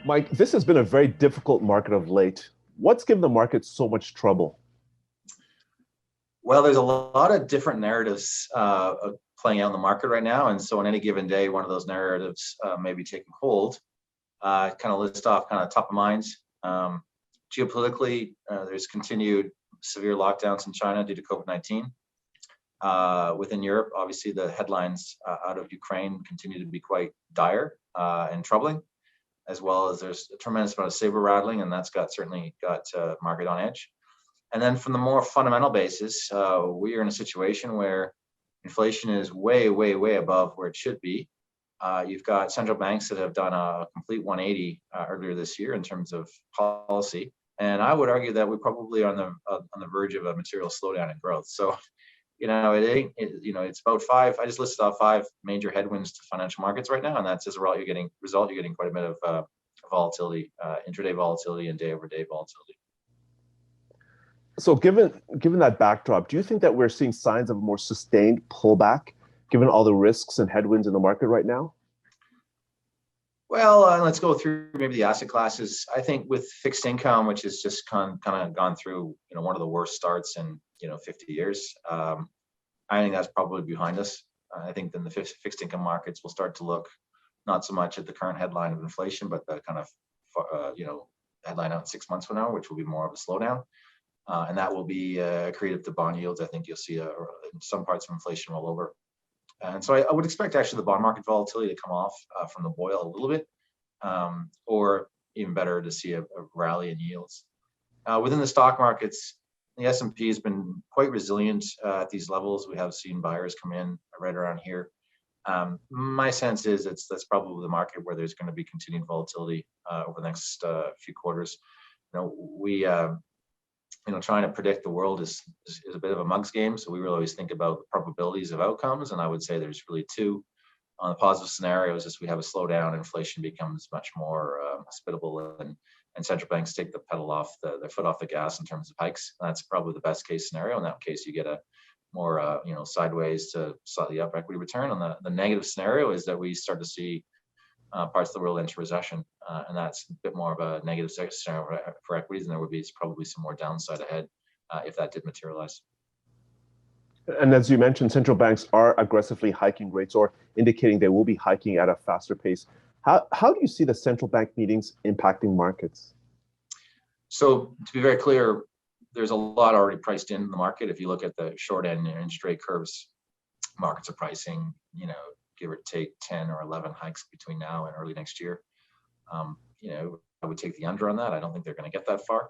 Mike, this has been a very difficult market of late. What's given the market so much trouble? Well, there's a lot of different narratives playing out in the market right now, and so on any given day, one of those narratives may be taking hold. Kind of list off kind of top of minds. Geopolitically, there's continued severe lockdowns in China due to COVID-19. Within Europe, obviously, the headlines out of Ukraine continue to be quite dire and troubling, as well as there's a tremendous amount of saber rattling, and that's certainly got market on edge. And then from the more fundamental basis, we are in a situation where inflation is way, way, way above where it should be. You've got central banks that have done a complete 180 earlier this year in terms of policy, and I would argue that we're probably on the verge of a material slowdown in growth. So, it's about five. I just listed off five major headwinds to financial markets right now, and that's as a result you're getting quite a bit of volatility, intraday volatility, and day-over-day volatility. So given that backdrop, do you think that we're seeing signs of a more sustained pullback given all the risks and headwinds in the market right now? Well, let's go through maybe the asset classes. I think with fixed income, which has just kind of gone through one of the worst starts in 50 years, I think that's probably behind us. I think then the fixed income markets will start to look not so much at the current headline of inflation, but the kind of headline out 6 months from now, which will be more of a slowdown. And that will be accretive to bond yields. I think you'll see some parts of inflation roll over. And so I would expect actually the bond market volatility to come off from the boil a little bit, or even better to see a rally in yields. Within the stock markets, the S&P has been quite resilient at these levels. We have seen buyers come in right around here. My sense is that's probably the market where there's going to be continued volatility over the next few quarters. Trying to predict the world is a bit of a mug's game. So we really always think about the probabilities of outcomes. And I would say there's really two. On the positive scenarios, as we have a slowdown, inflation becomes much more hospitable, and central banks take their foot off the gas in terms of hikes. That's probably the best case scenario. In that case, you get a more sideways to slightly up equity return. On the negative scenario is that we start to see parts of the world enter recession, and that's a bit more of a negative scenario for equities, and there would be probably some more downside ahead if that did materialize. And as you mentioned, central banks are aggressively hiking rates or indicating they will be hiking at a faster pace. How do you see the central bank meetings impacting markets? So to be very clear, there's a lot already priced in the market. If you look at the short end and straight curves, markets are pricing, give or take 10 or 11 hikes between now and early next year. I would take the under on that. I don't think they're going to get that far.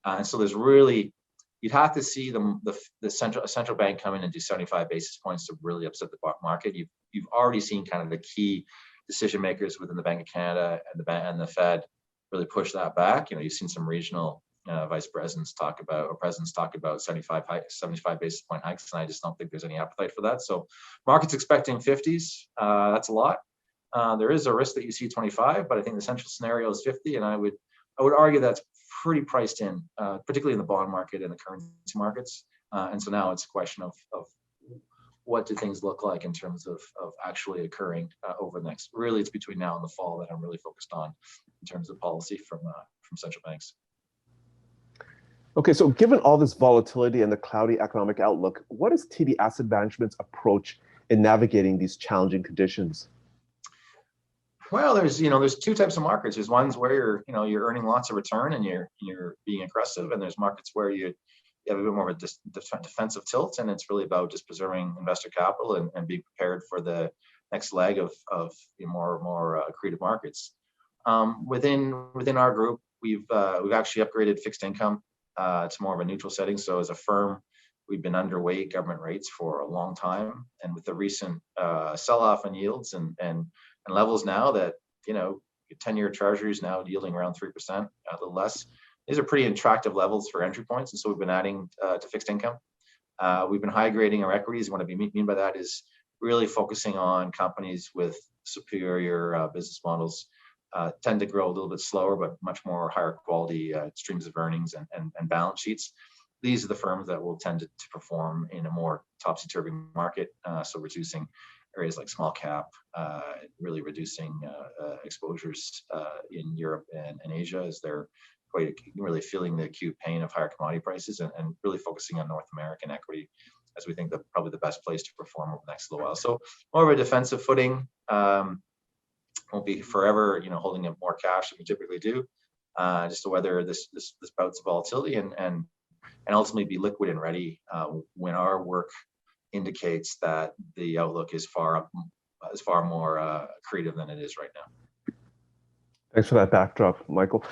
And so there's really, you'd have to see the central bank come in and do 75 basis points to really upset the market. You've already seen kind of the key decision makers within the Bank of Canada and the Fed really push that back. You've seen some regional vice presidents talk about 75 basis point hikes, and I just don't think there's any appetite for that. So market's expecting 50s. That's a lot. There is a risk that you see 25, but I think the central scenario is 50, and I would argue that's pretty priced in, particularly in the bond market and the currency markets. And so now it's a question of what do things look like in terms of actually occurring over the next. Really, it's between now and the fall that I'm really focused on in terms of policy from central banks. Okay, so given all this volatility and the cloudy economic outlook, what is TD Asset Management's approach in navigating these challenging conditions? Well, there's two types of markets. There's ones where you're earning lots of return and you're being aggressive, and there's markets where you have a bit more of a defensive tilt, and it's really about just preserving investor capital and being prepared for the next leg of more accretive markets. Within our group, we've actually upgraded fixed income to more of a neutral setting. So as a firm, we've been underweight government rates for a long time, and with the recent sell-off in yields and levels now that 10-year treasuries now yielding around 3%, a little less. These are pretty attractive levels for entry points, and so we've been adding to fixed income. We've been high grading our equities. What I mean by that is really focusing on companies with superior business models, tend to grow a little bit slower, but much more higher quality streams of earnings and balance sheets. These are the firms that will tend to perform in a more topsy-turvy market, so reducing areas like small cap, really reducing exposures in Europe and Asia as they're quite really feeling the acute pain of higher commodity prices, and really focusing on North American equity as we think that probably the best place to perform over the next little while. So more of a defensive footing. Won't be forever, holding up more cash than we typically do, just to weather this bouts of volatility and ultimately be liquid and ready when our work indicates that the outlook is far more creative than it is right now. Thanks for that backdrop, Michael.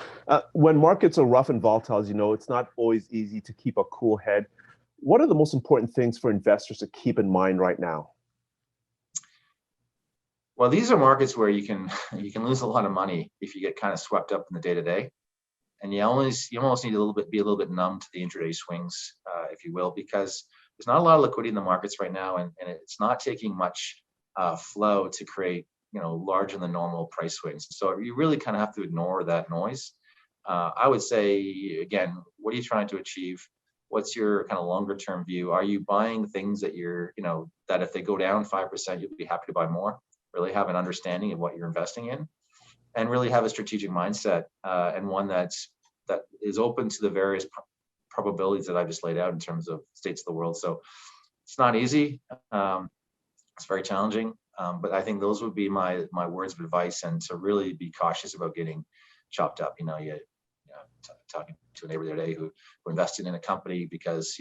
When markets are rough and volatile, as you know, it's not always easy to keep a cool head. What are the most important things for investors to keep in mind right now? Well, these are markets where you can lose a lot of money if you get kind of swept up in the day to day, and you almost need be a little bit numb to the intraday swings, if you will, because there's not a lot of liquidity in the markets right now, and it's not taking much flow to create larger than normal price swings. So you really kind of have to ignore that noise. I would say again, what are you trying to achieve? What's your kind of longer term view? Are you buying things that that if they go down 5%, you'll be happy to buy more? Really have an understanding of what you're investing in, and really have a strategic mindset, and one that is open to the various probabilities that I've just laid out in terms of states of the world. So it's not easy. It's very challenging, but I think those would be my words of advice, and to really be cautious about getting chopped up. Talking to a neighbor the other day who invested in a company because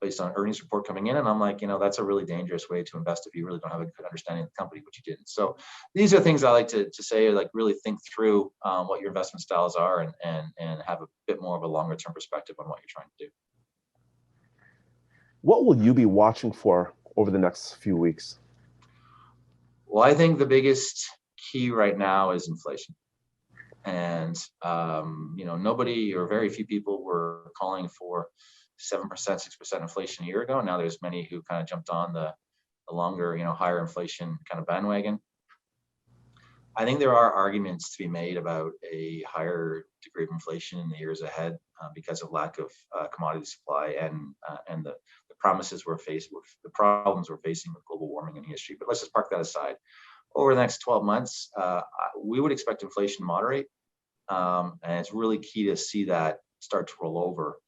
based on earnings report coming in, and I'm like, that's a really dangerous way to invest if you really don't have a good understanding of the company, which you didn't. So these are things I like to say, like really think through what your investment styles are, and have a bit more of a longer term perspective on what you're trying to do. What will you be watching for over the next few weeks? Well, I think the biggest key right now is inflation. And nobody or very few people were calling for 7%, 6% inflation a year ago. Now there's many who kind of jumped on the longer, higher inflation kind of bandwagon. I think there are arguments to be made about a higher degree of inflation in the years ahead because of lack of commodity supply and the promises we're faced with, the problems we're facing with global warming and ESG. But let's just park that aside. Over the next 12 months, we would expect inflation to moderate, and it's really key to see that start to roll over.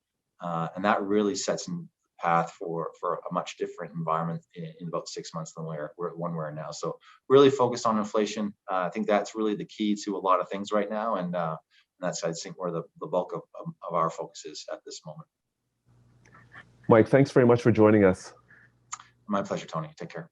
And that really sets a path for a much different environment in about 6 months than we're now. So really focus on inflation. I think that's really the key to a lot of things right now, and that's, I think, where the bulk of our focus is at this moment. Mike, thanks very much for joining us. My pleasure, Tony. Take care.